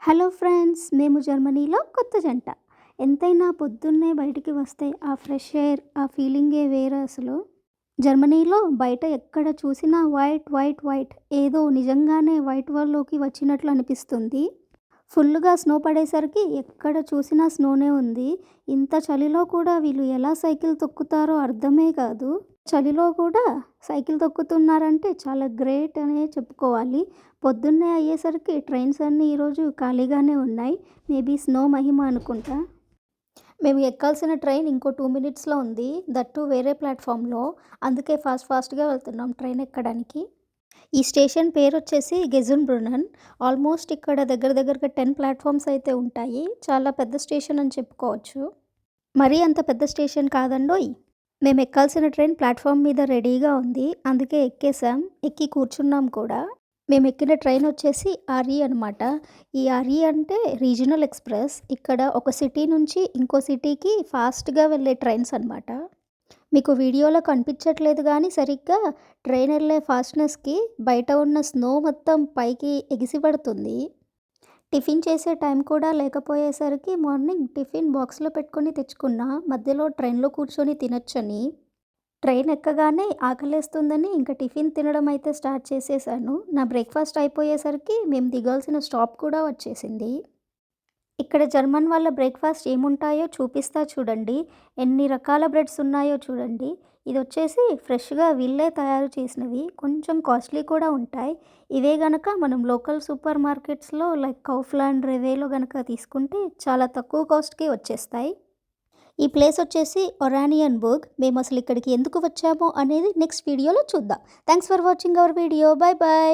Hello friends, మేము జర్మనీలో కొత్త జంట. ఎంతైనా పొద్దున్నే బయటికి వస్తే ఆ ఫ్రెష్ ఎయిర్, ఆ ఫీలింగే వేరు అసలు. జర్మనీలో బయట ఎక్కడ చూసినా వైట్ వైట్ వైట్, ఏదో నిజంగానే వైట్ వరల్డ్‌లోకి వచ్చినట్లు అనిపిస్తుంది. ఫుల్లుగా స్నో పడేసరికి ఎక్కడ చూసినా స్నోనే ఉంది. ఇంత చలిలో కూడా వీళ్ళు ఎలా సైకిల్ తొక్కుతారో అర్థమే కాదు. చలిలో కూడా సైకిల్ తొక్కుతున్నారంటే చాలా గ్రేట్ అనే చెప్పుకోవాలి. పొద్దున్నే అయ్యేసరికి ట్రైన్స్ అన్నీ ఈరోజు ఖాళీగానే ఉన్నాయి. మేబీ స్నో మహిమ అనుకుంటా. మేము ఎక్కాల్సిన ట్రైన్ ఇంకో 2 మినిట్స్‌లో ఉంది. దట్ టూ వేరే ప్లాట్‌ఫామ్‌లో. అందుకే ఫాస్ట్‌గా వెళ్తున్నాం ట్రైన్ ఎక్కడానికి. ఈ స్టేషన్ పేరొచ్చేసి గెజున్బ్రున్నెన్. ఆల్మోస్ట్ ఇక్కడ దగ్గరగా 10 ప్లాట్‌ఫామ్స్ అయితే ఉంటాయి. చాలా పెద్ద స్టేషన్ అని చెప్పుకోవచ్చు. మరీ అంత పెద్ద స్టేషన్ కాదండోయ్! మేము ఎక్కాల్సిన ట్రైన్ ప్లాట్‌ఫామ్ మీద రెడీగా ఉంది. అందుకే ఎక్కేసాం. ఎక్కి కూర్చున్నాం కూడా. మేము ఎక్కిన ట్రైన్ వచ్చేసి ఆర్ఈ అనమాట. ఈ ఆర్ఈ అంటే రీజనల్ ఎక్స్‌ప్రెస్. ఇక్కడ ఒక సిటీ నుంచి ఇంకో సిటీకి ఫాస్ట్‌గా వెళ్ళే ట్రైన్స్ అనమాట. మీకు వీడియోలో కనిపించట్లేదు గానీ సరిగ్గా ట్రైన్ ఎళ్ళే ఫాస్ట్‌నెస్‌కి బయట ఉన్న స్నో మొత్తం పైకి ఎగిసిపడుతుంది. టిఫిన్ చేసే టైం కూడా లేకపోయేసరికి మార్నింగ్ టిఫిన్ బాక్స్‌లో పెట్టుకొని తెచ్చుకున్నా. మధ్యలో ట్రైన్‌లో కూర్చొని తినొచ్చని. ట్రైన్ ఎక్కగానే ఆకలేస్తుందని ఇంక టిఫిన్ తినడం అయితే స్టార్ట్ చేసేసాను. నా బ్రేక్‌ఫాస్ట్ అయిపోయేసరికి మేము దిగాల్సిన స్టాప్ కూడా వచ్చేసింది. ఇక్కడ జర్మన్ వాళ్ళ బ్రేక్‌ఫాస్ట్ ఏముంటాయో చూపిస్తా చూడండి. ఎన్ని రకాల బ్రెడ్స్ ఉన్నాయో చూడండి. ఇదొచ్చేసి ఫ్రెష్‌గా వీళ్ళే తయారు చేసినవి. కొంచెం కాస్ట్‌లీ కూడా ఉంటాయి. ఇవే గనక మనం లోకల్ సూపర్ మార్కెట్స్‌లో లైక్ కౌఫ్లాండ్, రెవేలో గనక తీసుకుంటే చాలా తక్కువ కాస్ట్‌కే వచ్చేస్తాయి. ఈ ప్లేస్ వచ్చేసి ఒరానియన్‌బర్గ్. మేమసలు ఇక్కడికి ఎందుకు వచ్చామో అనేది నెక్స్ట్ వీడియోలో చూద్దాం. Thanks for watching our video. By by.